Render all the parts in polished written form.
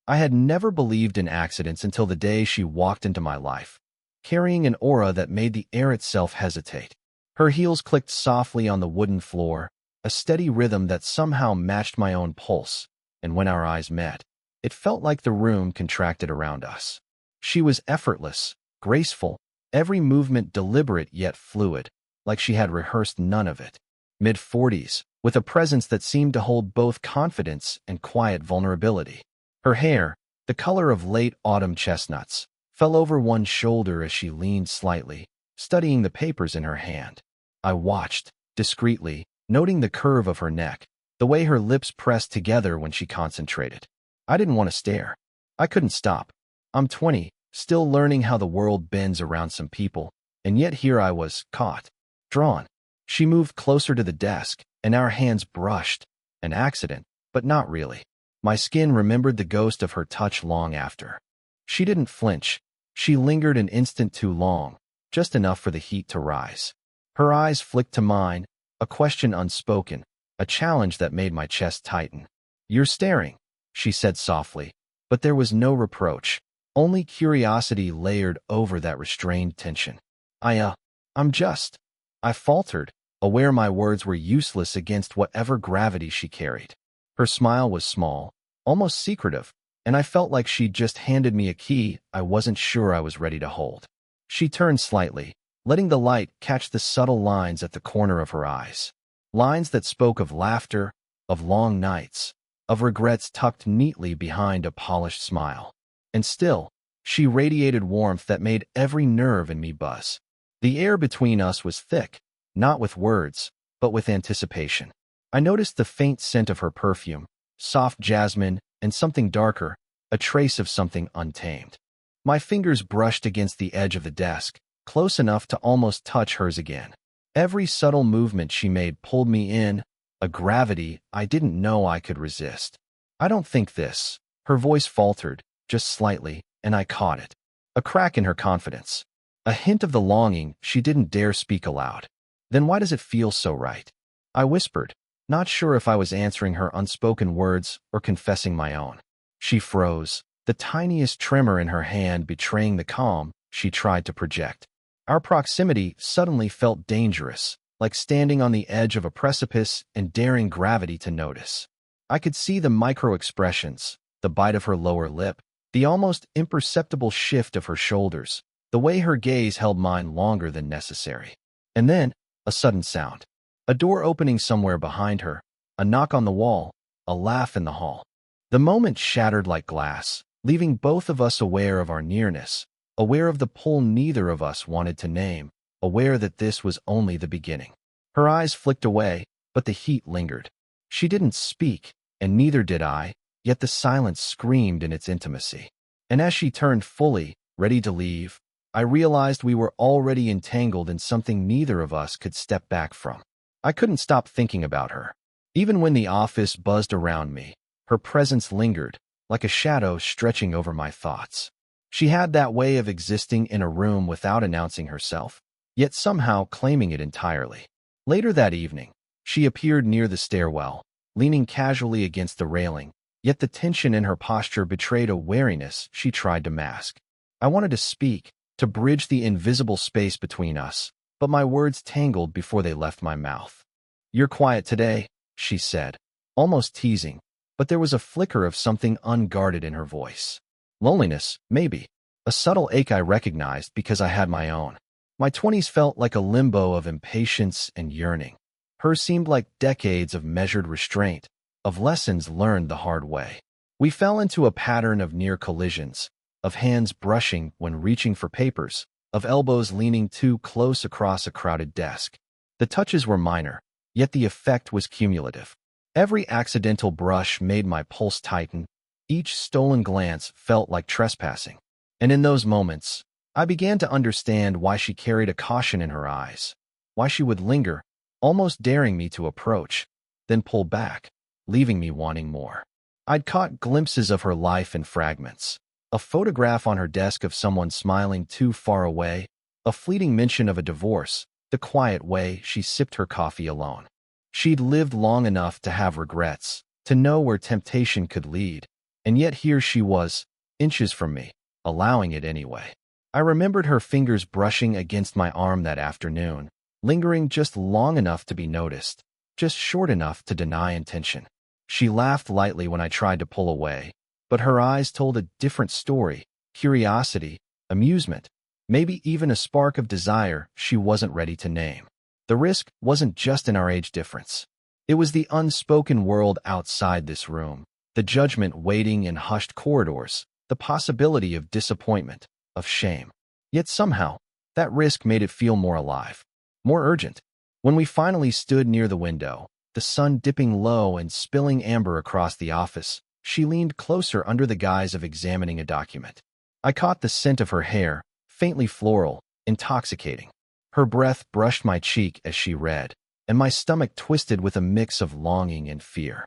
I had never believed in accidents until the day she walked into my life, carrying an aura that made the air itself hesitate. Her heels clicked softly on the wooden floor, a steady rhythm that somehow matched my own pulse, and when our eyes met, it felt like the room contracted around us. She was effortless, graceful, every movement deliberate yet fluid, like she had rehearsed none of it. Mid-40s, with a presence that seemed to hold both confidence and quiet vulnerability. Her hair, the color of late autumn chestnuts, fell over one shoulder as she leaned slightly, studying the papers in her hand. I watched, discreetly, noting the curve of her neck, the way her lips pressed together when she concentrated. I didn't want to stare. I couldn't stop. I'm 20, still learning how the world bends around some people, and yet here I was, caught, drawn. She moved closer to the desk, and our hands brushed. An accident, but not really. My skin remembered the ghost of her touch long after. She didn't flinch. She lingered an instant too long, just enough for the heat to rise. Her eyes flicked to mine, a question unspoken, a challenge that made my chest tighten. "You're staring," she said softly, but there was no reproach, only curiosity layered over that restrained tension. I'm just," I faltered, aware my words were useless against whatever gravity she carried. Her smile was small, almost secretive, and I felt like she'd just handed me a key I wasn't sure I was ready to hold. She turned slightly, letting the light catch the subtle lines at the corner of her eyes. Lines that spoke of laughter, of long nights, of regrets tucked neatly behind a polished smile. And still, she radiated warmth that made every nerve in me buzz. The air between us was thick, not with words, but with anticipation. I noticed the faint scent of her perfume, soft jasmine, and something darker, a trace of something untamed. My fingers brushed against the edge of the desk, close enough to almost touch hers again. Every subtle movement she made pulled me in, a gravity I didn't know I could resist. "I don't think this." Her voice faltered, just slightly, and I caught it. A crack in her confidence. A hint of the longing she didn't dare speak aloud. "Then why does it feel so right?" I whispered, not sure if I was answering her unspoken words or confessing my own. She froze, the tiniest tremor in her hand betraying the calm she tried to project. Our proximity suddenly felt dangerous, like standing on the edge of a precipice and daring gravity to notice. I could see the micro-expressions, the bite of her lower lip, the almost imperceptible shift of her shoulders, the way her gaze held mine longer than necessary. And then, a sudden sound. A door opening somewhere behind her, a knock on the wall, a laugh in the hall. The moment shattered like glass, leaving both of us aware of our nearness, aware of the pull neither of us wanted to name, aware that this was only the beginning. Her eyes flicked away, but the heat lingered. She didn't speak, and neither did I, yet the silence screamed in its intimacy. And as she turned fully, ready to leave, I realized we were already entangled in something neither of us could step back from. I couldn't stop thinking about her. Even when the office buzzed around me, her presence lingered, like a shadow stretching over my thoughts. She had that way of existing in a room without announcing herself, yet somehow claiming it entirely. Later that evening, she appeared near the stairwell, leaning casually against the railing, yet the tension in her posture betrayed a wariness she tried to mask. I wanted to speak, to bridge the invisible space between us, but my words tangled before they left my mouth. "You're quiet today," she said, almost teasing, but there was a flicker of something unguarded in her voice. Loneliness, maybe. A subtle ache I recognized because I had my own. My 20s felt like a limbo of impatience and yearning. Hers seemed like decades of measured restraint, of lessons learned the hard way. We fell into a pattern of near collisions, of hands brushing when reaching for papers, of elbows leaning too close across a crowded desk. The touches were minor, yet the effect was cumulative. Every accidental brush made my pulse tighten. Each stolen glance felt like trespassing. And in those moments, I began to understand why she carried a caution in her eyes, why she would linger, almost daring me to approach, then pull back, leaving me wanting more. I'd caught glimpses of her life in fragments. A photograph on her desk of someone smiling too far away, a fleeting mention of a divorce, the quiet way she sipped her coffee alone. She'd lived long enough to have regrets, to know where temptation could lead, And yet here she was, inches from me, allowing it anyway. I remembered her fingers brushing against my arm that afternoon, lingering just long enough to be noticed, just short enough to deny intention. She laughed lightly when I tried to pull away, but her eyes told a different story: curiosity, amusement, maybe even a spark of desire she wasn't ready to name. The risk wasn't just in our age difference. It was the unspoken world outside this room, the judgment waiting in hushed corridors, the possibility of disappointment, of shame. Yet somehow, that risk made it feel more alive, more urgent. When we finally stood near the window, the sun dipping low and spilling amber across the office, she leaned closer under the guise of examining a document. I caught the scent of her hair, faintly floral, intoxicating. Her breath brushed my cheek as she read, and my stomach twisted with a mix of longing and fear.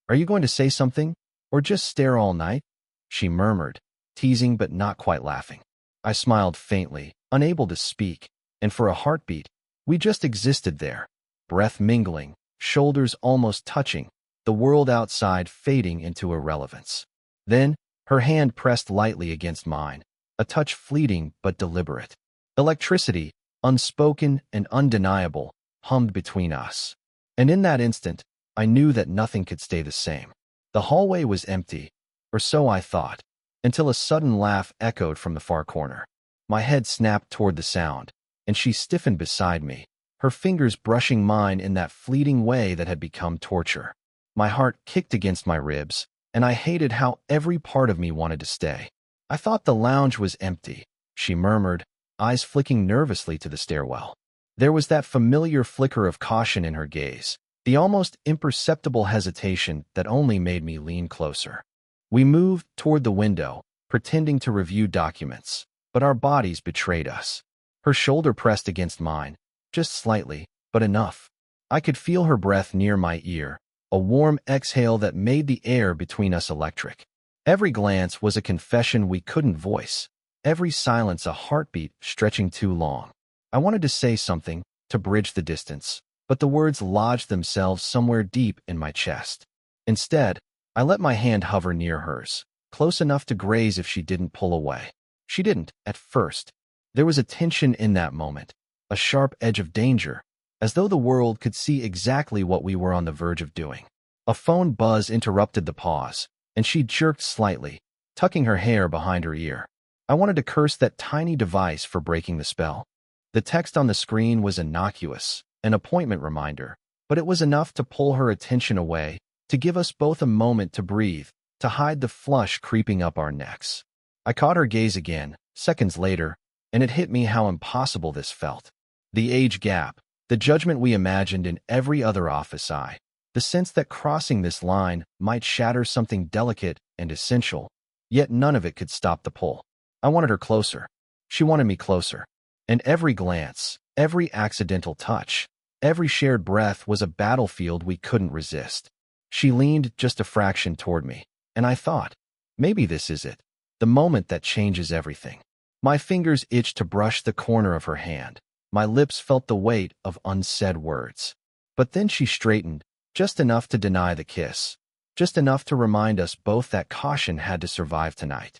"Are you going to say something, or just stare all night?" she murmured, teasing but not quite laughing. I smiled faintly, unable to speak, and for a heartbeat, we just existed there, breath mingling, shoulders almost touching, the world outside fading into irrelevance. Then, her hand pressed lightly against mine, a touch fleeting but deliberate. Electricity, unspoken and undeniable, hummed between us. And in that instant, I knew that nothing could stay the same. The hallway was empty, or so I thought, until a sudden laugh echoed from the far corner. My head snapped toward the sound, and she stiffened beside me, her fingers brushing mine in that fleeting way that had become torture. My heart kicked against my ribs, and I hated how every part of me wanted to stay. "I thought the lounge was empty," she murmured, eyes flicking nervously to the stairwell. There was that familiar flicker of caution in her gaze, the almost imperceptible hesitation that only made me lean closer. We moved toward the window, pretending to review documents, but our bodies betrayed us. Her shoulder pressed against mine, just slightly, but enough. I could feel her breath near my ear, a warm exhale that made the air between us electric. Every glance was a confession we couldn't voice, every silence a heartbeat stretching too long. I wanted to say something, to bridge the distance, but the words lodged themselves somewhere deep in my chest. Instead, I let my hand hover near hers, close enough to graze if she didn't pull away. She didn't, at first. There was a tension in that moment, a sharp edge of danger, as though the world could see exactly what we were on the verge of doing. A phone buzz interrupted the pause, and she jerked slightly, tucking her hair behind her ear. I wanted to curse that tiny device for breaking the spell. The text on the screen was innocuous, an appointment reminder, but it was enough to pull her attention away, to give us both a moment to breathe, to hide the flush creeping up our necks. I caught her gaze again, seconds later, and it hit me how impossible this felt. The age gap, the judgment we imagined in every other office eye, the sense that crossing this line might shatter something delicate and essential, yet none of it could stop the pull. I wanted her closer. She wanted me closer. And every glance, every accidental touch, every shared breath was a battlefield we couldn't resist. She leaned just a fraction toward me, and I thought, maybe this is it, the moment that changes everything. My fingers itched to brush the corner of her hand. My lips felt the weight of unsaid words. But then she straightened, just enough to deny the kiss, just enough to remind us both that caution had to survive tonight.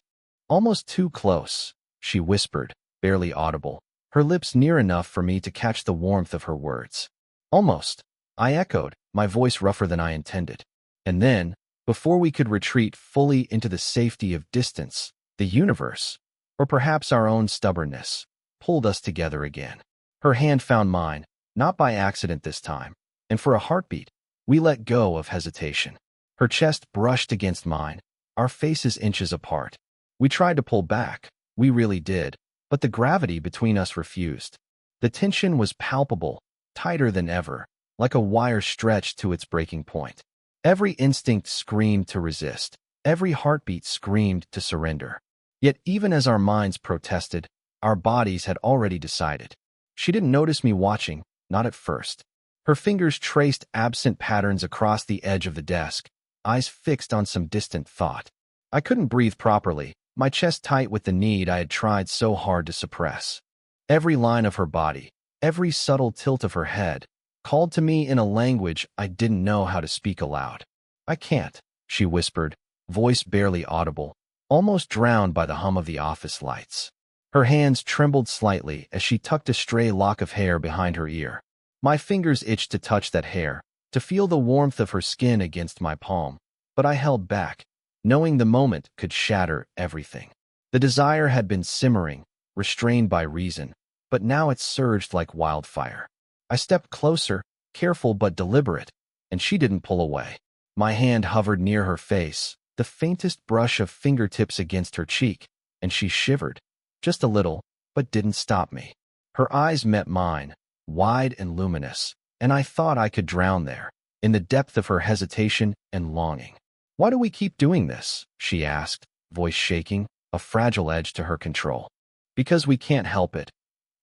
"Almost too close," she whispered, barely audible, her lips near enough for me to catch the warmth of her words. "Almost," I echoed, my voice rougher than I intended. And then, before we could retreat fully into the safety of distance, the universe, or perhaps our own stubbornness, pulled us together again. Her hand found mine, not by accident this time, and for a heartbeat, we let go of hesitation. Her chest brushed against mine, our faces inches apart. We tried to pull back, we really did, but the gravity between us refused. The tension was palpable, tighter than ever, like a wire stretched to its breaking point. Every instinct screamed to resist, every heartbeat screamed to surrender. Yet even as our minds protested, our bodies had already decided. She didn't notice me watching, not at first. Her fingers traced absent patterns across the edge of the desk, eyes fixed on some distant thought. I couldn't breathe properly, my chest tight with the need I had tried so hard to suppress. Every line of her body, every subtle tilt of her head, called to me in a language I didn't know how to speak aloud. "I can't," she whispered, voice barely audible, almost drowned by the hum of the office lights. Her hands trembled slightly as she tucked a stray lock of hair behind her ear. My fingers itched to touch that hair, to feel the warmth of her skin against my palm, but I held back, knowing the moment could shatter everything. The desire had been simmering, restrained by reason, but now it surged like wildfire. I stepped closer, careful but deliberate, and she didn't pull away. My hand hovered near her face, the faintest brush of fingertips against her cheek, and she shivered. Just a little, but didn't stop me. Her eyes met mine, wide and luminous, and I thought I could drown there, in the depth of her hesitation and longing. "Why do we keep doing this?" she asked, voice shaking, a fragile edge to her control. "Because we can't help it."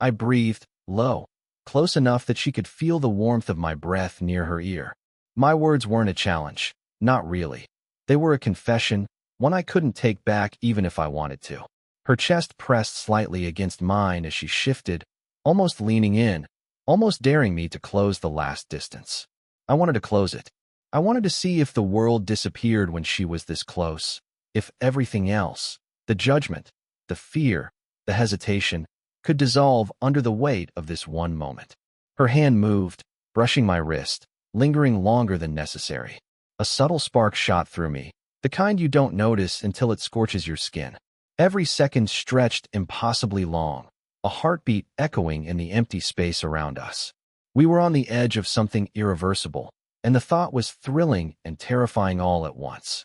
I breathed, low, close enough that she could feel the warmth of my breath near her ear. My words weren't a challenge, not really. They were a confession, one I couldn't take back even if I wanted to. Her chest pressed slightly against mine as she shifted, almost leaning in, almost daring me to close the last distance. I wanted to close it. I wanted to see if the world disappeared when she was this close, if everything else, the judgment, the fear, the hesitation, could dissolve under the weight of this one moment. Her hand moved, brushing my wrist, lingering longer than necessary. A subtle spark shot through me, the kind you don't notice until it scorches your skin. Every second stretched impossibly long, a heartbeat echoing in the empty space around us. We were on the edge of something irreversible, and the thought was thrilling and terrifying all at once.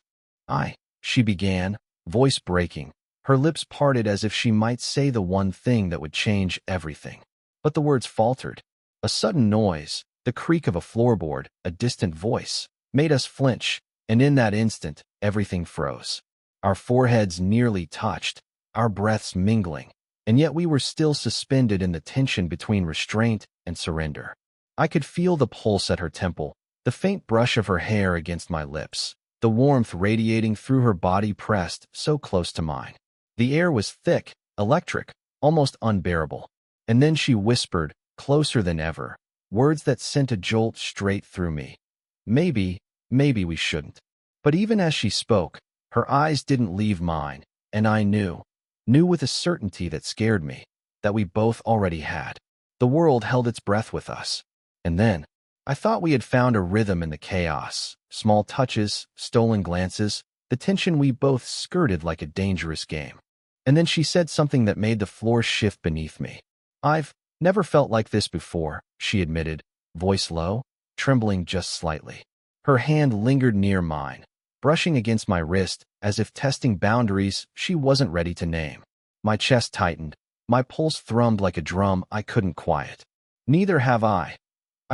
She began, voice breaking, her lips parted as if she might say the one thing that would change everything. But the words faltered. A sudden noise, the creak of a floorboard, a distant voice, made us flinch, and in that instant, everything froze. Our foreheads nearly touched, our breaths mingling, and yet we were still suspended in the tension between restraint and surrender. I could feel the pulse at her temple, the faint brush of her hair against my lips, the warmth radiating through her body pressed so close to mine. The air was thick, electric, almost unbearable. And then she whispered, closer than ever, words that sent a jolt straight through me. Maybe we shouldn't. But even as she spoke, her eyes didn't leave mine, and I knew with a certainty that scared me, that we both already had. The world held its breath with us. And then, I thought we had found a rhythm in the chaos, small touches, stolen glances, the tension we both skirted like a dangerous game. And then she said something that made the floor shift beneath me. "I've never felt like this before," she admitted, voice low, trembling just slightly. Her hand lingered near mine, brushing against my wrist as if testing boundaries she wasn't ready to name. My chest tightened, my pulse thrummed like a drum I couldn't quiet. "Neither have I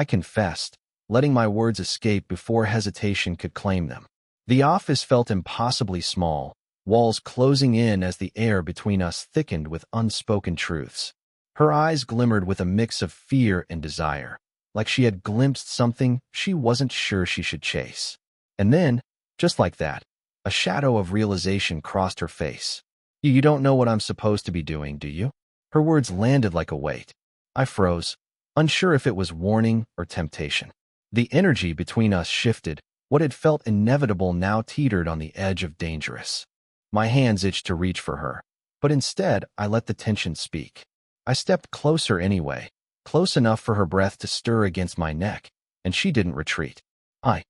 confessed, letting my words escape before hesitation could claim them. The office felt impossibly small, walls closing in as the air between us thickened with unspoken truths. Her eyes glimmered with a mix of fear and desire, like she had glimpsed something she wasn't sure she should chase. And then, just like that, a shadow of realization crossed her face. You don't know what I'm supposed to be doing, do you?" Her words landed like a weight. I froze, unsure if it was warning or temptation. The energy between us shifted. What had felt inevitable now teetered on the edge of dangerous. My hands itched to reach for her, but instead I let the tension speak. I stepped closer anyway, close enough for her breath to stir against my neck, and she didn't retreat. I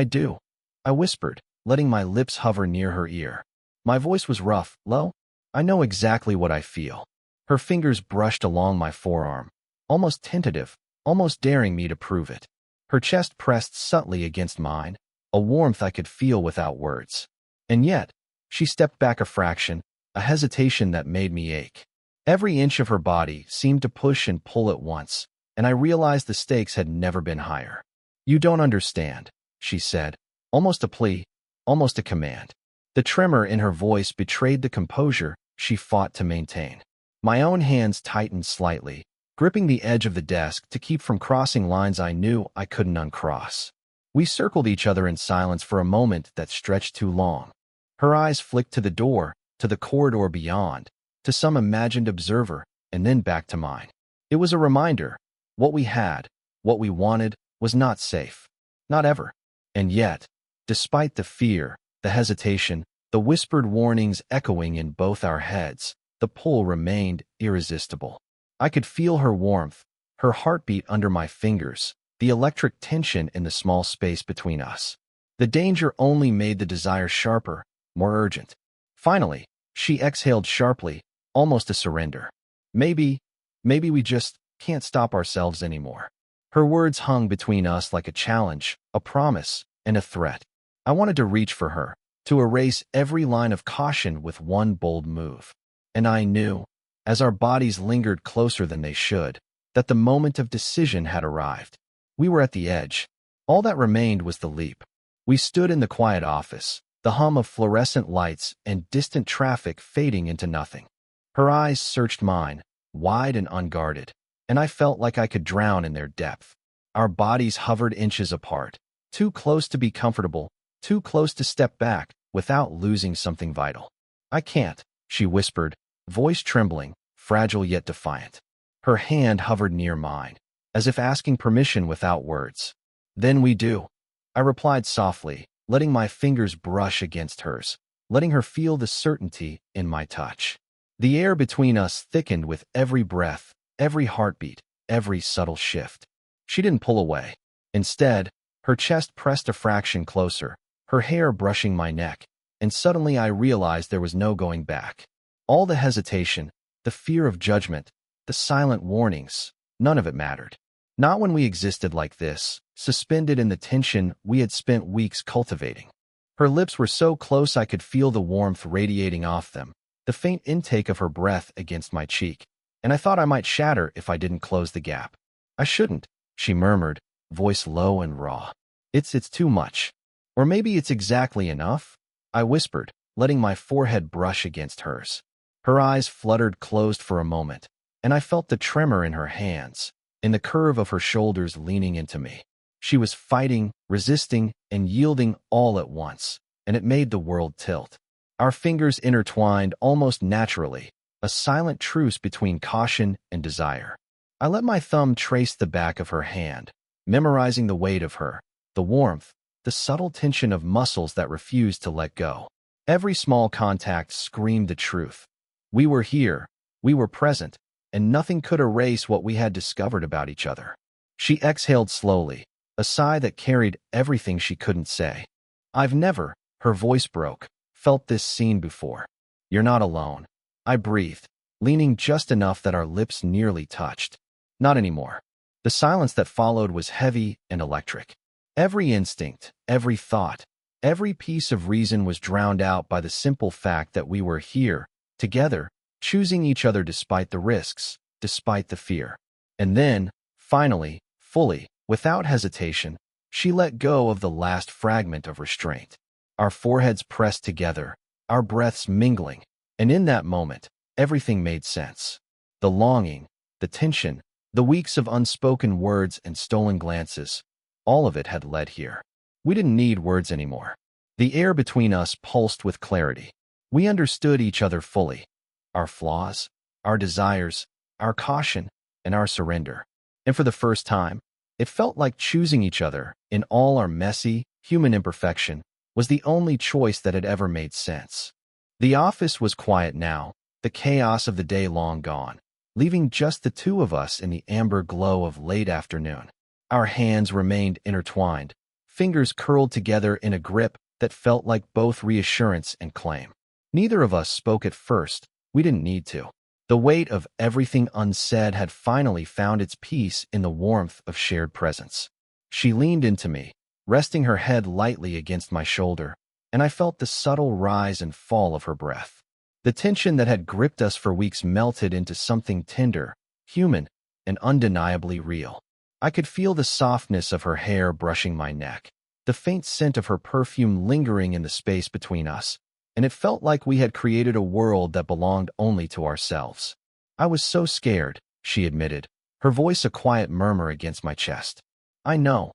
do," I whispered, letting my lips hover near her ear. My voice was rough, low. "I know exactly what I feel." Her fingers brushed along my forearm, almost tentative, almost daring me to prove it. Her chest pressed subtly against mine, a warmth I could feel without words. And yet, she stepped back a fraction, a hesitation that made me ache. Every inch of her body seemed to push and pull at once, and I realized the stakes had never been higher. "You don't understand," she said, almost a plea, almost a command. The tremor in her voice betrayed the composure she fought to maintain. My own hands tightened slightly, gripping the edge of the desk to keep from crossing lines I knew I couldn't uncross. We circled each other in silence for a moment that stretched too long. Her eyes flicked to the door, to the corridor beyond, to some imagined observer, and then back to mine. It was a reminder. What we had, what we wanted, was not safe. Not ever. And yet, despite the fear, The hesitation, the whispered warnings echoing in both our heads, the pull remained irresistible. I could feel her warmth, her heartbeat under my fingers, the electric tension in the small space between us. The danger only made the desire sharper, more urgent. Finally, she exhaled sharply, almost a surrender. Maybe we just can't stop ourselves anymore. Her words hung between us like a challenge, a promise, and a threat. I wanted to reach for her, to erase every line of caution with one bold move. And I knew, as our bodies lingered closer than they should, that the moment of decision had arrived. We were at the edge. All that remained was the leap. We stood in the quiet office, the hum of fluorescent lights and distant traffic fading into nothing. Her eyes searched mine, wide and unguarded, and I felt like I could drown in their depth. Our bodies hovered inches apart, too close to be comfortable, too close to step back without losing something vital. "I can't," she whispered, voice trembling, fragile yet defiant. Her hand hovered near mine, as if asking permission without words. "Then we do," I replied softly, letting my fingers brush against hers, letting her feel the certainty in my touch. The air between us thickened with every breath, every heartbeat, every subtle shift. She didn't pull away. Instead, her chest pressed a fraction closer, her hair brushing my neck, and suddenly I realized there was no going back. All the hesitation, the fear of judgment, the silent warnings, none of it mattered. Not when we existed like this, suspended in the tension we had spent weeks cultivating. Her lips were so close I could feel the warmth radiating off them, the faint intake of her breath against my cheek, and I thought I might shatter if I didn't close the gap. "I shouldn't," she murmured, voice low and raw. It's too much. Or maybe it's exactly enough," I whispered, letting my forehead brush against hers. Her eyes fluttered closed for a moment, and I felt the tremor in her hands, in the curve of her shoulders leaning into me. She was fighting, resisting, and yielding all at once, and it made the world tilt. Our fingers intertwined almost naturally, a silent truce between caution and desire. I let my thumb trace the back of her hand, memorizing the weight of her, the warmth, the subtle tension of muscles that refused to let go. Every small contact screamed the truth. We were here, we were present, and nothing could erase what we had discovered about each other. She exhaled slowly, a sigh that carried everything she couldn't say. "I've never," her voice broke, "felt this scene before." "You're not alone," I breathed, leaning just enough that our lips nearly touched. "Not anymore." The silence that followed was heavy and electric. Every instinct, every thought, every piece of reason was drowned out by the simple fact that we were here, together, choosing each other despite the risks, despite the fear. And then, finally, fully, without hesitation, she let go of the last fragment of restraint. Our foreheads pressed together, our breaths mingling, and in that moment, everything made sense. The longing, the tension, the weeks of unspoken words and stolen glances, all of it had led here. We didn't need words anymore. The air between us pulsed with clarity. We understood each other fully. Our flaws, our desires, our caution, and our surrender. And for the first time, it felt like choosing each other, in all our messy, human imperfection, was the only choice that had ever made sense. The office was quiet now, the chaos of the day long gone, leaving just the two of us in the amber glow of late afternoon. Our hands remained intertwined, fingers curled together in a grip that felt like both reassurance and claim. Neither of us spoke at first. We didn't need to. The weight of everything unsaid had finally found its peace in the warmth of shared presence. She leaned into me, resting her head lightly against my shoulder, and I felt the subtle rise and fall of her breath. The tension that had gripped us for weeks melted into something tender, human, and undeniably real. I could feel the softness of her hair brushing my neck, the faint scent of her perfume lingering in the space between us, and it felt like we had created a world that belonged only to ourselves. "I was so scared," she admitted, her voice a quiet murmur against my chest. "I know,"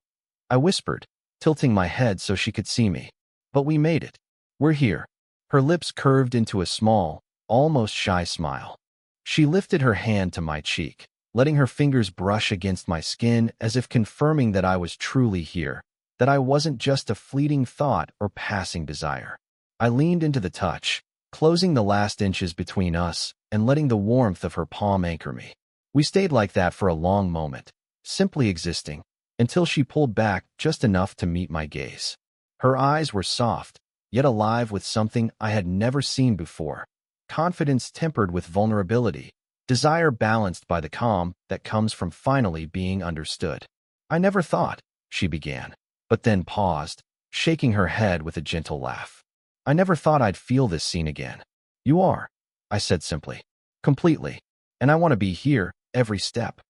I whispered, tilting my head so she could see me. "But we made it. We're here." Her lips curved into a small, almost shy smile. She lifted her hand to my cheek, letting her fingers brush against my skin as if confirming that I was truly here, that I wasn't just a fleeting thought or passing desire. I leaned into the touch, closing the last inches between us and letting the warmth of her palm anchor me. We stayed like that for a long moment, simply existing, until she pulled back just enough to meet my gaze. Her eyes were soft, yet alive with something I had never seen before. Confidence tempered with vulnerability, desire balanced by the calm that comes from finally being understood. "I never thought," she began, but then paused, shaking her head with a gentle laugh. "I never thought I'd feel this scene again." "You are," I said simply. "Completely. And I want to be here, every step."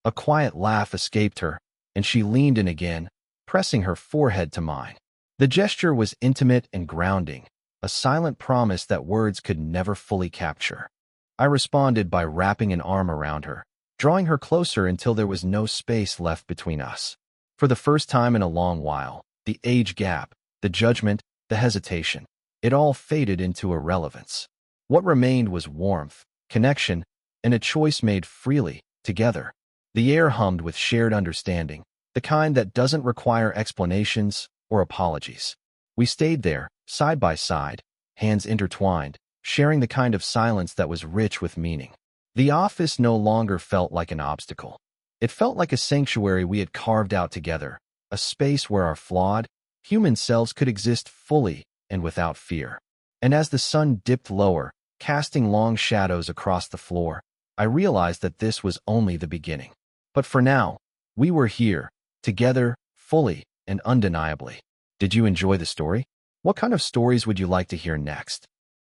A quiet laugh escaped her, and she leaned in again, pressing her forehead to mine. The gesture was intimate and grounding, a silent promise that words could never fully capture. I responded by wrapping an arm around her, drawing her closer until there was no space left between us. For the first time in a long while, the age gap, the judgment, the hesitation, it all faded into irrelevance. What remained was warmth, connection, and a choice made freely, together. The air hummed with shared understanding, the kind that doesn't require explanations or apologies. We stayed there, side by side, hands intertwined, sharing the kind of silence that was rich with meaning. The office no longer felt like an obstacle. It felt like a sanctuary we had carved out together, a space where our flawed, human selves could exist fully and without fear. And as the sun dipped lower, casting long shadows across the floor, I realized that this was only the beginning. But for now, we were here, together, fully and undeniably. Did you enjoy the story? What kind of stories would you like to hear next?